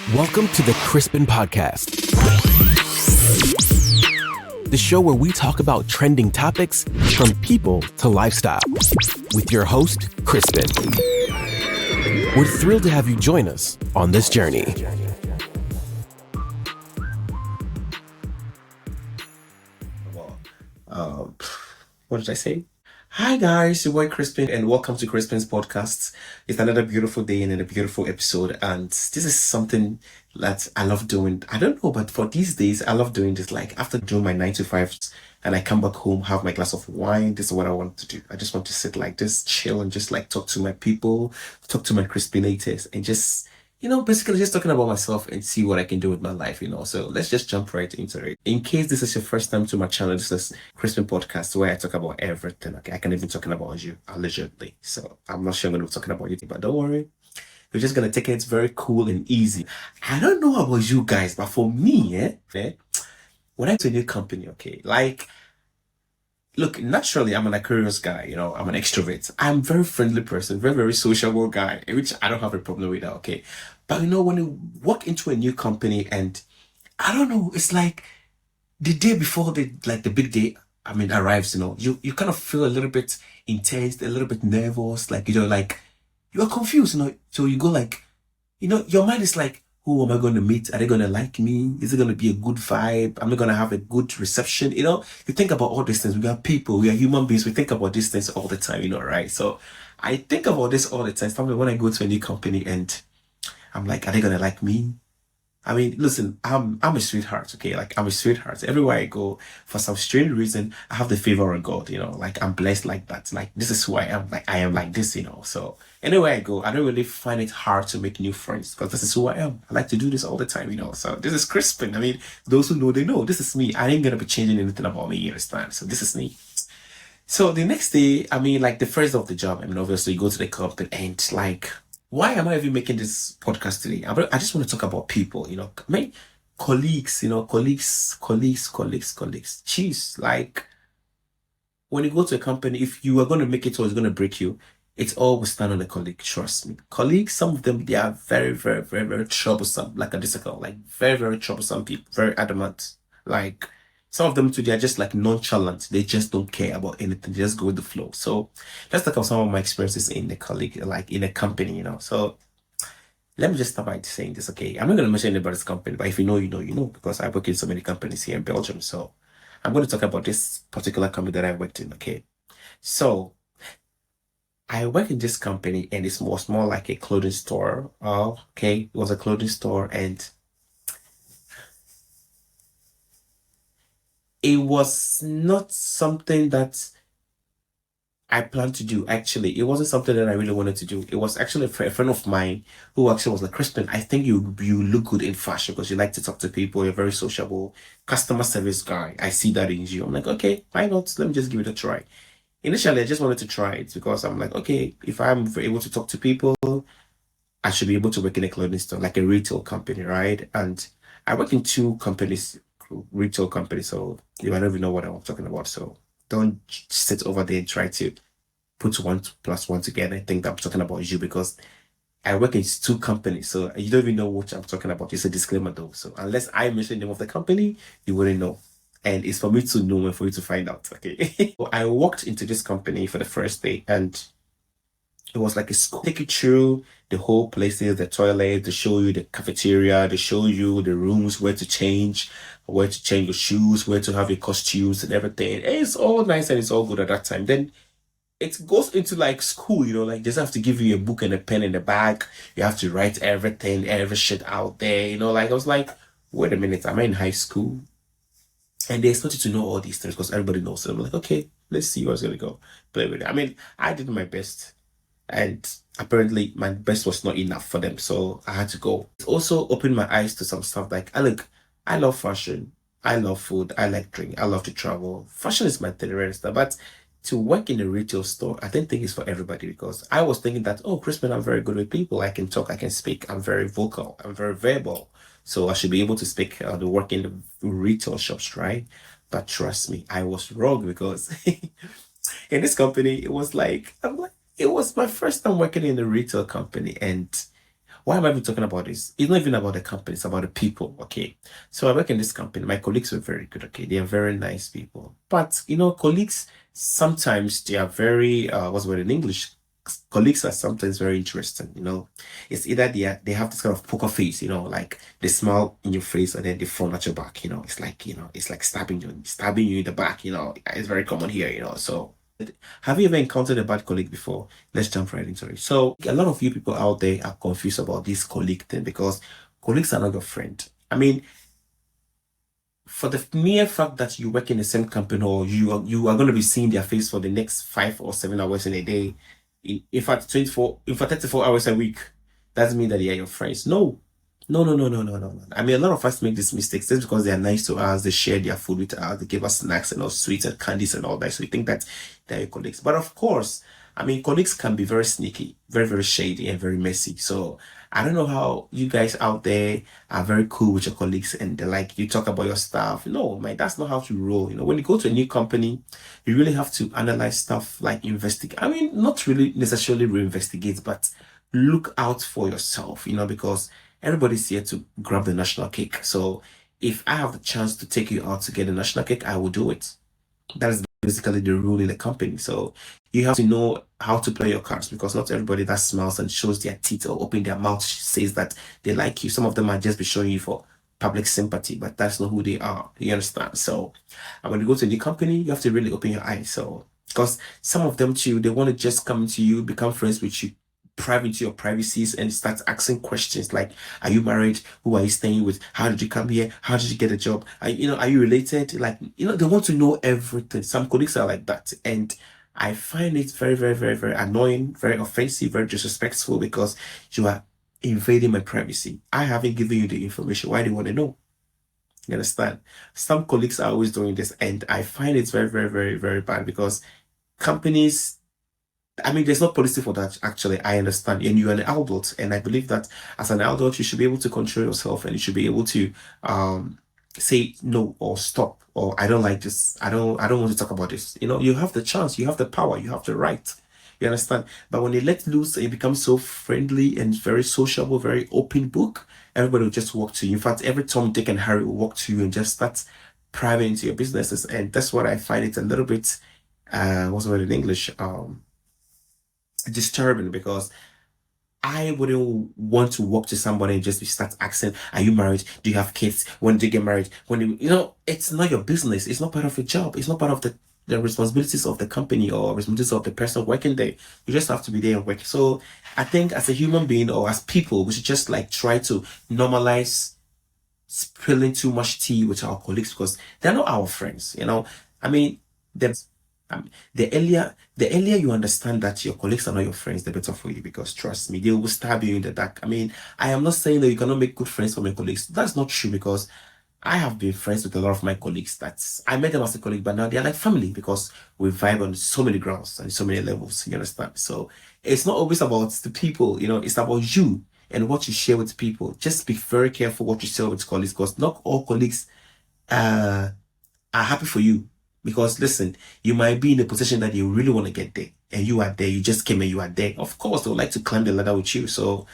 Welcome to the Crispin Podcast, the show where we talk about trending topics from people to lifestyle with your host, Crispin. We're thrilled to have you join us on this journey. What did I say? Hi guys, your boy Crispin, and welcome to Crispin's podcast. It's another beautiful day and a beautiful episode, and this is something that I love doing. I don't know, but for these days, I love doing this. Like after doing my 9 to 5s, and I come back home, have my glass of wine. This is what I want to do. I just want to sit like this, chill, and just like talk to my people, talk to my Crispinators, and just basically just talking about myself and see what I can do with my life, So let's just jump right into it. In case this is your first time to my channel, this is Crispin Podcast where I talk about everything. Okay, I can even talking about you allegedly. So I'm not sure I'm going to be talking about you, but don't worry. We're just going to take it very cool and easy. I don't know about you guys, but for me, when I to a new company, okay, look, naturally, I'm a curious guy, I'm an extrovert. I'm a very friendly person, very, very sociable guy, which I don't have a problem with that, okay? But when you walk into a new company and, I don't know, it's like the day before the big day, arrives, you kind of feel a little bit intense, a little bit nervous, you're confused, so you go your mind is like, who am I going to meet? Are they going to like me? Is it going to be a good vibe? Am I going to have a good reception? You think about all these things. We are people. We are human beings. We think about these things all the time, right? So I think about this all the time. Especially when I go to a new company and I'm like, are they going to like me? Listen, I'm a sweetheart, okay? I'm a sweetheart. Everywhere I go, for some strange reason, I have the favor of God, I'm blessed like that. This is who I am. I am like this, So anywhere I go, I don't really find it hard to make new friends because this is who I am. I like to do this all the time, So this is Crispin. Those who know, they know. This is me. I ain't gonna be changing anything about me, you understand? So this is me. So the next day, the first day of the job, obviously you go to the company and why am I even making this podcast today? I just want to talk about people, colleagues, colleagues. Jeez, when you go to a company, if you are going to make it or it's going to break you, it's always stand on a colleague. Trust me. Colleagues, some of them, they are very, very, very, very troublesome. Like a disciple, very, very troublesome people, very adamant. Some of them too, they are just nonchalant. They just don't care about anything. They just go with the flow. So let's talk about some of my experiences in the colleague, in a company, So let me just start by saying this, okay? I'm not going to mention anybody's company, but if you know, you know, because I work in so many companies here in Belgium. So I'm going to talk about this particular company that I worked in, okay? So I work in this company and it was more like a clothing store. Okay, it was a clothing store and it was not something that I planned to do. Actually, it wasn't something that I really wanted to do. It was actually a friend of mine who actually was like, Crispin, I think you look good in fashion because you like to talk to people. You're very sociable, customer service guy. I see that in you. I'm like, okay, why not? Let me just give it a try. Initially, I just wanted to try it because I'm like, okay, if I'm able to talk to people, I should be able to work in a clothing store, like a retail company, right? And I work in two companies, retail companies, so you might not even know what I'm talking about. So don't sit over there and try to put 1+1 together and think that I'm talking about you because I work in two companies, so you don't even know what I'm talking about. It's a disclaimer though. So unless I mention the name of the company, you wouldn't know. And it's for me to know and for you to find out, okay? So I walked into this company for the first day and it was like a school. Take you through the whole places, the toilet, they show you the cafeteria, they show you the rooms, where to change your shoes, where to have your costumes and everything. And it's all nice and it's all good at that time. Then it goes into school, just have to give you a book and a pen in the bag. You have to write everything, every shit out there, I was like, wait a minute, am I in high school? And they expect you to know all these things because everybody knows them. I'm like, okay, let's see what's gonna go. Play with it. I did my best. And apparently my best was not enough for them. So I had to go. It also opened my eyes to some stuff look, I love fashion. I love food. I like drink. I love to travel. Fashion is my thing and stuff. But to work in a retail store, I didn't think it's for everybody because I was thinking that, oh, Crispin, I'm very good with people. I can talk. I can speak. I'm very vocal. I'm very verbal. So I should be able to speak the work in the retail shops, right? But trust me, I was wrong because in this company, it was it was my first time working in a retail company and Why am I even talking about this? It's not even about the company, it's about the people. Okay. So I work in this company. My colleagues were very good. Okay. They are very nice people. But colleagues sometimes they are very what's the word in English? Colleagues are sometimes very interesting. It's either they have this kind of poker face, like they smile in your face and then they fall at your back. It's like stabbing you in the back. It's very common here. So have you ever encountered a bad colleague before? Let's jump right into it. So a lot of you people out there are confused about this colleague thing because colleagues are not your friend. I mean, for the mere fact that you work in the same company or you are going to be seeing their face for the next 5 or 7 hours in a day, in fact 34 hours a week, doesn't mean that they are your friends. No. No, no, no, no, no, no, no. I mean, a lot of us make these mistakes just because they are nice to us. They share their food with us. They give us snacks and all sweets and candies and all that. So we think that they're your colleagues. But of course, I mean, colleagues can be very sneaky, very, very shady and very messy. So I don't know how you guys out there are very cool with your colleagues and they're like, you talk about your stuff. No, man, that's not how to roll. When you go to a new company, you really have to analyze stuff like investigate. I mean, not really necessarily reinvestigate, but look out for yourself, because everybody's here to grab the national cake. So if I have the chance to take you out to get a national cake, I will do it. That is basically the rule in the company. So you have to know how to play your cards because not everybody that smiles and shows their teeth or open their mouth says that they like you. Some of them might just be showing you for public sympathy, but that's not who they are. You understand? So when you go to a new company, you have to really open your eyes. So because some of them too, they want to just come to you, become friends with you, prive into your privacies and start asking questions like, are you married? Who are you staying with? How did you come here? How did you get a job? Are you related? Like, they want to know everything. Some colleagues are like that. And I find it very, very, very, very annoying, very offensive, very disrespectful because you are invading my privacy. I haven't given you the information. Why do you want to know? You understand? Some colleagues are always doing this and I find it very, very, very, very bad because companies, I mean, there's no policy for that, actually. I understand. And you're an adult. And I believe that as an adult, you should be able to control yourself and you should be able to say no or stop or I don't like this. I don't want to talk about this. You have the chance, you have the power, you have the right. You understand? But when they let loose, it becomes so friendly and very sociable, very open book. Everybody will just walk to you. In fact, every Tom, Dick, and Harry will walk to you and just start private into your businesses. And that's what I find it a little bit what's the word in English? Disturbing because I wouldn't want to walk to somebody and just start asking, are you married? Do you have kids? When do you get married? It's not your business. It's not part of your job. It's not part of the responsibilities of the company or responsibilities of the person working there. You just have to be there and work. So I think as a human being or as people, we should just like try to normalize spilling too much tea with our colleagues because they're not our friends. I mean, the earlier you understand that your colleagues are not your friends, the better for you because trust me, they will stab you in the dark. I mean, I am not saying that you cannot make good friends from your colleagues. That's not true because I have been friends with a lot of my colleagues that I met them as a colleague, but now they're like family because we vibe on so many grounds and so many levels. You understand? So it's not always about the people, it's about you and what you share with people. Just be very careful what you share with colleagues because not all colleagues are happy for you. Because listen, you might be in a position that you really want to get there, and you are there. You just came and you are there. Of course, they would like to climb the ladder with you. So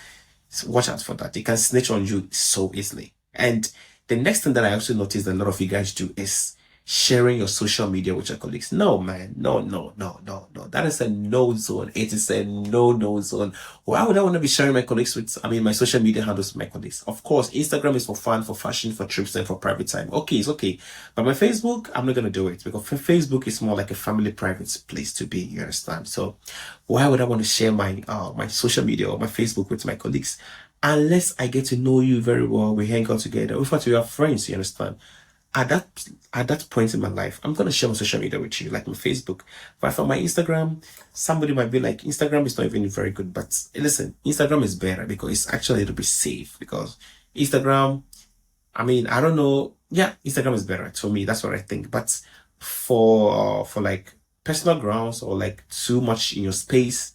watch out for that. They can snitch on you so easily. And the next thing that I also noticed a lot of you guys do is sharing your social media with your colleagues. No, man. No, no, no, no, no. That is a no zone. It is a no zone. Why would I want to be sharing my social media handles with my colleagues? Of course, Instagram is for fun, for fashion, for trips, and for private time. Okay, it's okay. But my Facebook, I'm not going to do it because Facebook is more like a family private place to be. You understand? So why would I want to share my social media or my Facebook with my colleagues? Unless I get to know you very well, we hang out together. In fact, we are friends, you understand? At that point in my life, I'm gonna share my social media with you, like my Facebook. But for my Instagram, somebody might be like, Instagram is not even very good. But listen, Instagram is better because it's actually a little bit safe. Because Instagram, I mean, I don't know. Yeah, Instagram is better for me. That's what I think. But for like personal grounds or like too much in your space,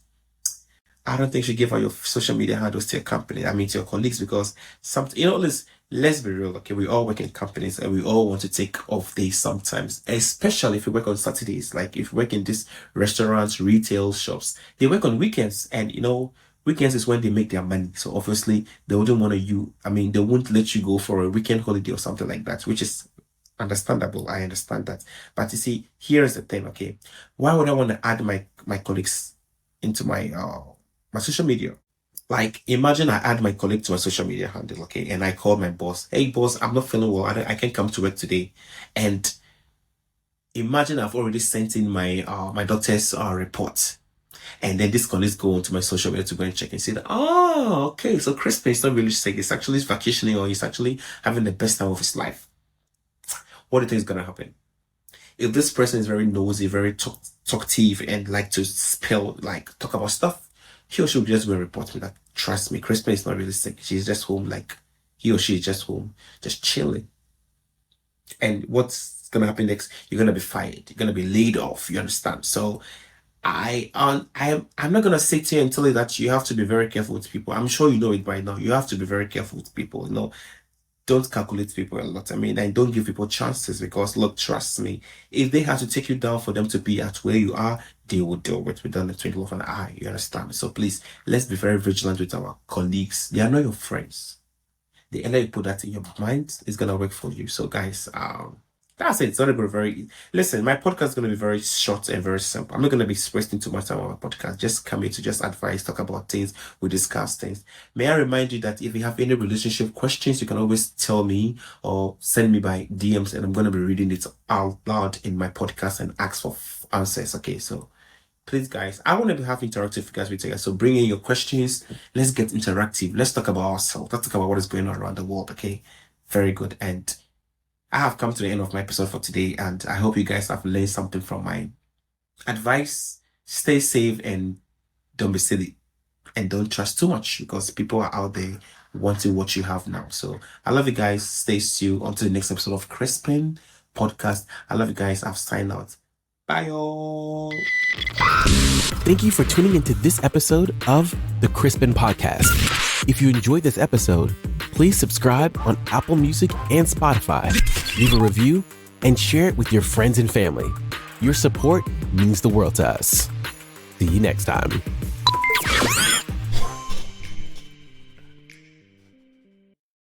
I don't think you should give out your social media handles to your company. I mean, to your colleagues, because let's be real. Okay, we all work in companies and we all want to take off days sometimes, especially if you work on Saturdays. Like if you work in these restaurants, retail shops, they work on weekends, and Weekends is when they make their money. So obviously they wouldn't want they won't let you go for a weekend holiday or something like that, which is understandable. I understand that. But you see, here's the thing, okay? Why would I want to add my colleagues into my social media? Like, imagine I add my colleague to my social media handle, okay? And I call my boss, hey boss, I'm not feeling well. I can't come to work today. And imagine I've already sent in my doctor's report. And then this colleague go onto my social media to go and check and say that, oh, okay, so Crispin is not really sick. He's actually vacationing, or he's actually having the best time of his life. What do you think is going to happen? If this person is very nosy, very talkative, and like to talk about stuff, he or she will just go and report me that, trust me, Crispin is not really sick. She's just home, like he or she is just home, just chilling. And what's going to happen next? You're going to be fired. You're going to be laid off. You understand? So I'm not gonna sit here and tell you that you have to be very careful with people. I'm sure you know it by now. You have to be very careful with people. Don't calculate people a lot. And don't give people chances, because look, trust me, if they have to take you down for them to be at where you are, they will deal with within the twinkle of an eye. You understand? So please, let's be very vigilant with our colleagues. They are not your friends. The end you put that in your mind is gonna work for you. So guys, that's it. It's gonna be very. Listen, my podcast is gonna be very short and very simple. I'm not gonna be wasting too much time on my podcast. Just come here to just advise, talk about things, we discuss things. May I remind you that if you have any relationship questions, you can always tell me or send me by DMs, and I'm gonna be reading it out loud in my podcast and ask for answers. Okay, so please, guys, I want to have interactive guys with you guys. So bring in your questions. Let's get interactive. Let's talk about ourselves. Let's talk about what is going on around the world. Okay, very good. And I have come to the end of my episode for today, and I hope you guys have learned something from my advice. Stay safe and don't be silly, and don't trust too much, because people are out there wanting what you have now. So I love you guys. Stay tuned until the next episode of Crispin Podcast. I love you guys. I've signed out. Bye, all. Thank you for tuning into this episode of the Crispin Podcast. If you enjoyed this episode, please subscribe on Apple Music and Spotify, leave a review, and share it with your friends and family. Your support means the world to us. See you next time.